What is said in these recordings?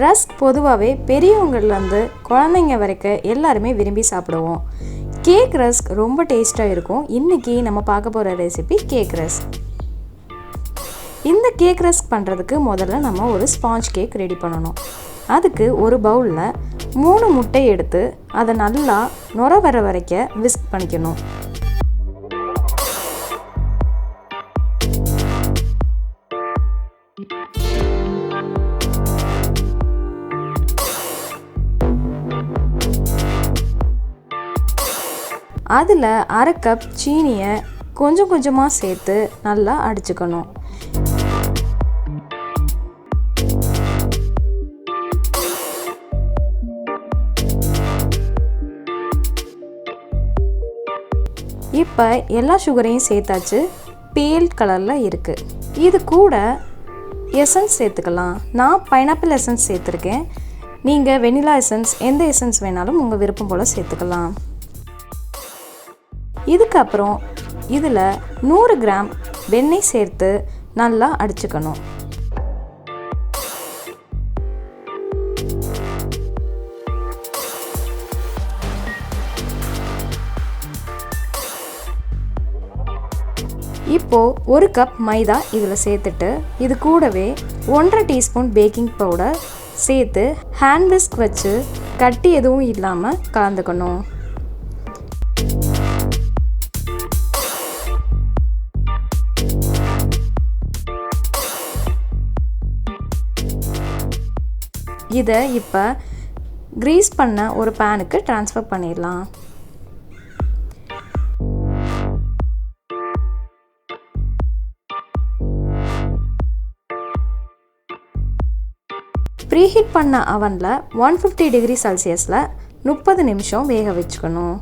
Rusk பொதுவாகவே பெரியவங்கள்லேருந்து குழந்தைங்க வரைக்கும் எல்லாருமே விரும்பி சாப்பிடுவோம். கேக் ரஸ்க் ரொம்ப டேஸ்ட்டாக இருக்கும். இன்றைக்கி நம்ம பார்க்க போகிற ரெசிபி கேக் ரஸ்க். இந்த கேக் ரஸ்க் பண்ணுறதுக்கு முதல்ல நம்ம ஒரு ஸ்பாஞ்ச் கேக் ரெடி பண்ணணும். அதுக்கு ஒரு பவுலில் 3 முட்டை எடுத்து அதை நல்லா நுர வர வரைக்கும் விஸ்க் பண்ணிக்கணும். அதில் 1/2 கப் சீனியை கொஞ்சம் கொஞ்சமாக சேர்த்து நல்லா அடிச்சுக்கணும். இப்போ எல்லா சுகரையும் சேர்த்தாச்சு. பேல் கலரில் இருக்குது. இது கூட எசன்ஸ் சேர்த்துக்கலாம். நான் பைனாப்பிள் எசன்ஸ் சேர்த்துருக்கேன். நீங்கள் வெனிலா எசன்ஸ் எந்த எசன்ஸ் வேணாலும் உங்கள் விருப்பம் போல் சேர்த்துக்கலாம். இதுக்கப்புறம் இதில் 100 கிராம் வெண்ணெய் சேர்த்து நல்லா அடிச்சுக்கணும். இப்போது 1 கப் மைதா இதில் சேர்த்துட்டு இது கூடவே 1/2 டீஸ்பூன் பேக்கிங் பவுடர் சேர்த்து ஹேண்ட் விஸ்க் வச்சு கட்டி எதுவும் இல்லாமல் கலந்துக்கணும். இதை இப்போ கிரீஸ் பண்ண ஒரு பேனுக்கு ட்ரான்ஸ்ஃபர் பண்ணிடலாம். ப்ரீஹீட் பண்ண அவனில் 150 டிகிரி செல்சியஸில் 30 நிமிஷம் வேக வச்சுக்கணும்.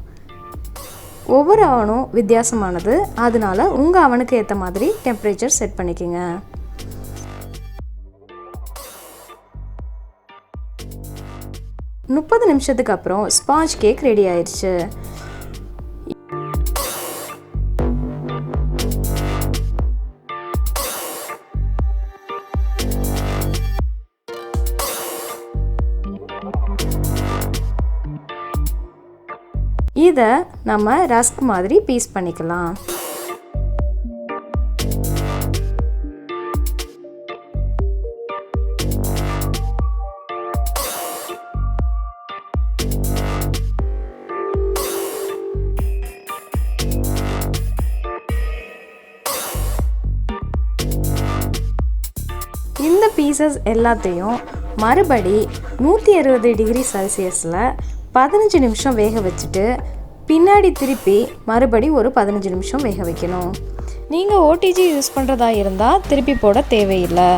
ஒவ்வொரு அவனும் வித்தியாசமானது, அதனால உங்கள் அவனுக்கு ஏற்ற மாதிரி டெம்பரேச்சர் செட் பண்ணிக்கோங்க. 30 நிமிஷத்துக்கு அப்புறம் ஸ்பாஞ்ச் கேக் ரெடி ஆயிடுச்சு. இதை நம்ம ரஸ்க் மாதிரி பீஸ் பண்ணிக்கலாம். இந்த பீசஸ் எல்லாத்தையும் மறுபடி 160 டிகிரி செல்சியஸில் 15 நிமிஷம் வேக வச்சுட்டு பின்னாடி திருப்பி மறுபடி ஒரு 15 நிமிஷம் வேக வைக்கணும். நீங்கள் ஓடிஜி யூஸ் பண்ணுறதா இருந்தால் திருப்பி போட தேவையில்லை.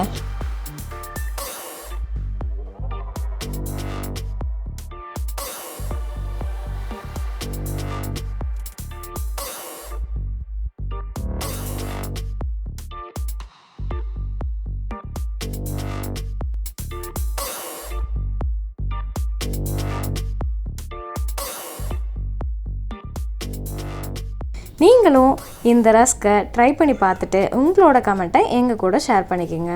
நீங்களும் இந்த ரஸ்க்கை ட்ரை பண்ணி பார்த்துட்டு உங்களோட கமெண்ட்டை எங்கள் கூட ஷேர் பண்ணிக்கோங்க.